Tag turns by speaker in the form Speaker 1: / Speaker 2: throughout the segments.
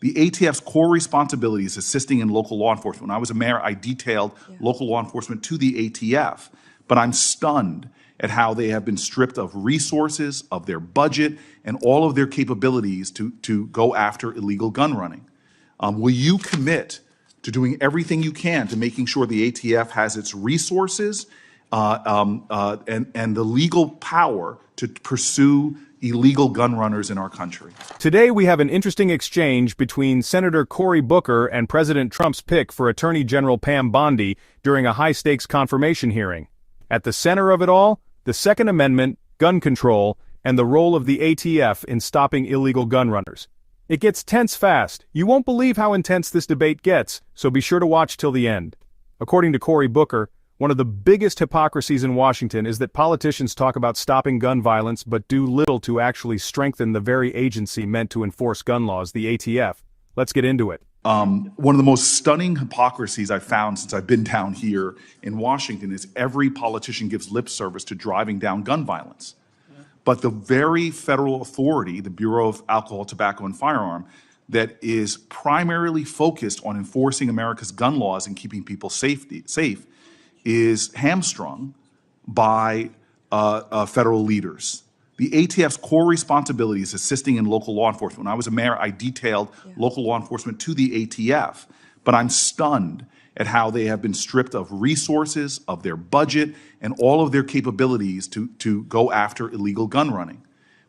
Speaker 1: The ATF's core responsibility is assisting in local law enforcement. When I was a mayor, I detailed local law enforcement to the ATF, but I'm stunned at how they have been stripped of resources, of their budget, and all of their capabilities to go after illegal gun running. Will you commit to doing everything you can to making sure the ATF has its resources and the legal power to pursue illegal gun runners in our country?
Speaker 2: Today we have an interesting exchange between Senator Cory Booker and President Trump's pick for Attorney General Pam Bondi during a high-stakes confirmation hearing. At the center of it all, the Second Amendment, gun control, and the role of the ATF in stopping illegal gun runners. It gets tense fast. You won't believe how intense this debate gets, so be sure to watch till the end. According to Cory Booker, one of the biggest hypocrisies in Washington is that politicians talk about stopping gun violence but do little to actually strengthen the very agency meant to enforce gun laws, the ATF. Let's get into it.
Speaker 1: One of the most stunning hypocrisies I've found since I've been down here in Washington is every politician gives lip service to driving down gun violence. But the very federal authority, the Bureau of Alcohol, Tobacco, and Firearm, that is primarily focused on enforcing America's gun laws and keeping people safe, is hamstrung by federal leaders. The ATF's core responsibility is assisting in local law enforcement. When I was a mayor, I detailed local law enforcement to the ATF, but I'm stunned at how they have been stripped of resources, of their budget, and all of their capabilities to go after illegal gun running.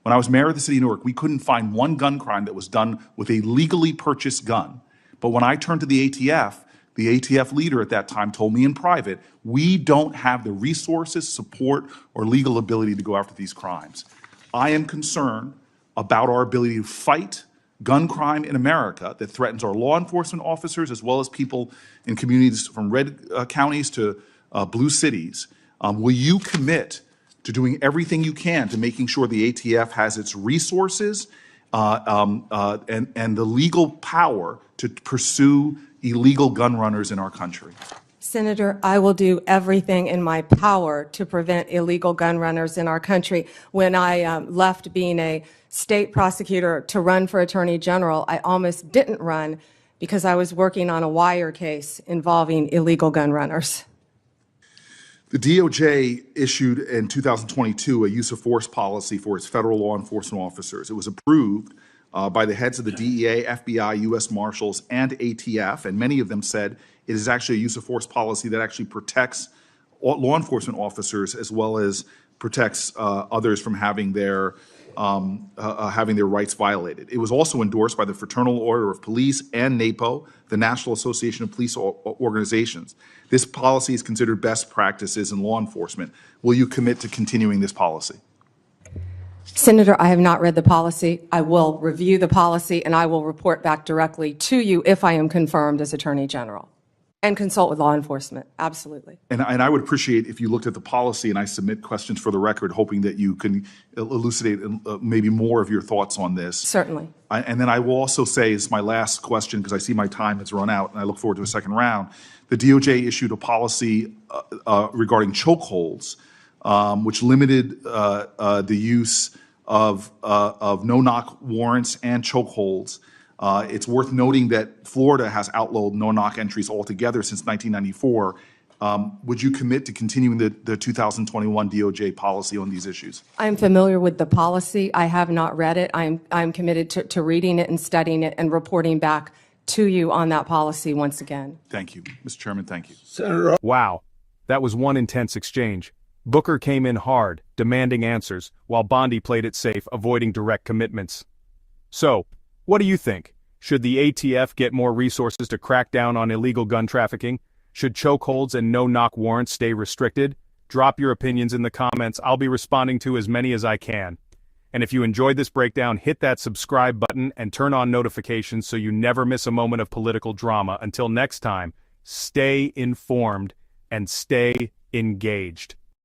Speaker 1: When I was mayor of the city of Newark, we couldn't find one gun crime that was done with a legally purchased gun. But when I turned to the ATF leader at that time told me in private, we don't have the resources, support, or legal ability to go after these crimes. I am concerned about our ability to fight gun crime in America that threatens our law enforcement officers as well as people in communities from red counties to blue cities. Will you commit to doing everything you can to making sure the ATF has its resources and the legal power to pursue illegal gun runners in our country?
Speaker 3: Senator, I will do everything in my power to prevent illegal gun runners in our country. When I left being a state prosecutor to run for Attorney General, I almost didn't run because I was working on a wire case involving illegal gun runners.
Speaker 1: The DOJ issued in 2022 a use of force policy for its federal law enforcement officers. It was approved by the heads of the DEA, FBI, U.S. Marshals, and ATF, and many of them said it is actually a use of force policy that actually protects law enforcement officers as well as protects others from having their rights violated. It was also endorsed by the Fraternal Order of Police and NAPO, the National Association of Police Organizations. This policy is considered best practices in law enforcement. Will you commit to continuing this policy?
Speaker 3: Senator, I have not read the policy. I will review the policy and I will report back directly to you if I am confirmed as Attorney General. And consult with law enforcement, absolutely.
Speaker 1: And I would appreciate if you looked at the policy and I submit questions for the record, hoping that you can elucidate maybe more of your thoughts on this.
Speaker 3: Certainly.
Speaker 1: And then I will also say, as my last question, because I see my time has run out and I look forward to a second round, the DOJ issued a policy regarding chokeholds, which limited the use of no-knock warrants and chokeholds. It's worth noting that Florida has outlawed no-knock entries altogether since 1994. Would you commit to continuing the 2021 DOJ policy on these issues?
Speaker 3: I'm familiar with the policy. I have not read it. I'm committed to reading it and studying it and reporting back to you on that policy once again.
Speaker 1: Thank you. Mr. Chairman, thank you.
Speaker 4: Senator.
Speaker 2: Wow, that was one intense exchange. Booker came in hard, demanding answers, while Bondi played it safe, avoiding direct commitments. So, what do you think? Should the ATF get more resources to crack down on illegal gun trafficking? Should chokeholds and no-knock warrants stay restricted? Drop your opinions in the comments. I'll be responding to as many as I can. And if you enjoyed this breakdown, hit that subscribe button and turn on notifications so you never miss a moment of political drama. Until next time, stay informed and stay engaged.